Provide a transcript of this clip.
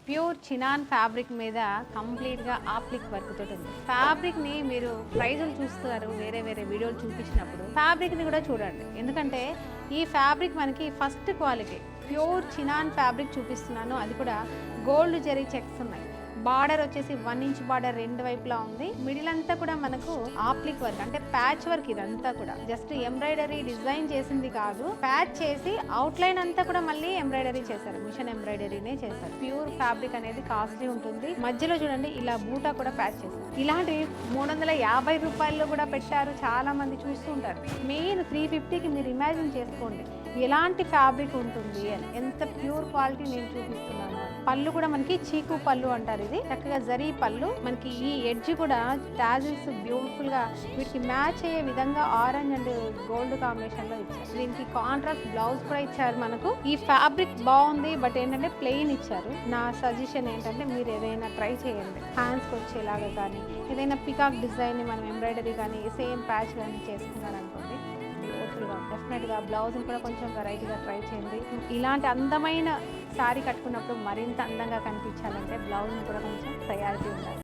Pure chinon fabric మీద కంప్లీట్గా ఆప్లిక్ work తోటి ఉంది. ఫ్యాబ్రిక్ని మీరు ప్రైజులు చూస్తారు, వేరే వేరే వీడియోలు చూపించినప్పుడు ఫ్యాబ్రిక్ని కూడా చూడండి. ఎందుకంటే ఈ ఫ్యాబ్రిక్ మనకి first quality pure chinon fabric చూపిస్తున్నాను. అది కూడా గోల్డ్ జరీ చెక్స్ ఉన్నాయి. బార్డర్ వచ్చేసి 1 ఇంచ్ బార్డర్ రెండు వైపులా ఉంది. మిడిల్ అంతా కూడా మనకు ఆప్లిక్ వర్క్ అంటే ప్యాచ్ వర్క్. ఇదంతా కూడా జస్ట్ ఎంబ్రాయిడరీ డిజైన్ చేసింది కాదు, ప్యాచ్ చేసి అవుట్ లైన్ అంతా కూడా మళ్ళీ ఎంబ్రాయిడరీ చేశారు, మిషన్ ఎంబ్రాయిడరీనే చేశారు. ప్యూర్ ఫ్యాబ్రిక్ అనేది కాస్ట్లీ ఉంటుంది. మధ్యలో చూడండి ఇలా బూటా కూడా ప్యాచ్ చేశారు. ఇలాంటి 350 రూపాయల్లో కూడా పెట్టారు. చాలా మంది చూస్తూ ఉంటారు. మెయిన్ 350కి మీరు ఇమాజిన్ చేసుకోండి ఎలాంటి ఫ్యాబ్రిక్ ఉంటుంది అని. ఎంత ప్యూర్ క్వాలిటీ నేను చూపిస్తున్నాను. పళ్ళు కూడా మనకి చీకు పళ్ళు అంటారు. ఇది చక్కగా జరీ పళ్ళు. మనకి ఈ ఎడ్జ్ కూడా టాజిల్స్ బ్యూటిఫుల్ గా వీటికి మ్యాచ్ అయ్యే విధంగా ఆరెంజ్ అండ్ గోల్డ్ కాంబినేషన్ లో ఇచ్చారు. దీనికి కాంట్రాస్ట్ బ్లౌజ్ కూడా ఇచ్చారు. మనకు ఈ ఫ్యాబ్రిక్ బాగుంది, బట్ ఏంటంటే ప్లెయిన్ ఇచ్చారు. నా సజెషన్ ఏంటంటే మీరు ఏదైనా ట్రై చేయండి, హ్యాండ్స్కి వచ్చేలాగా కానీ ఏదైనా పికాక్ డిజైన్ మనం ఎంబ్రాయిడరీ కానీ సేమ్ ప్యాచ్ కానీ చేసుకున్నారు అనుకోండి, డెఫినెట్గా బ్లౌజ్ని కూడా కొంచెం వెరైటీగా ట్రై చేయండి. ఇలాంటి అందమైన శారీ కట్టుకున్నప్పుడు మరింత అందంగా కనిపించాలంటే బ్లౌజ్ని కూడా కొంచెం ప్రయారిటీ ఉండాలి.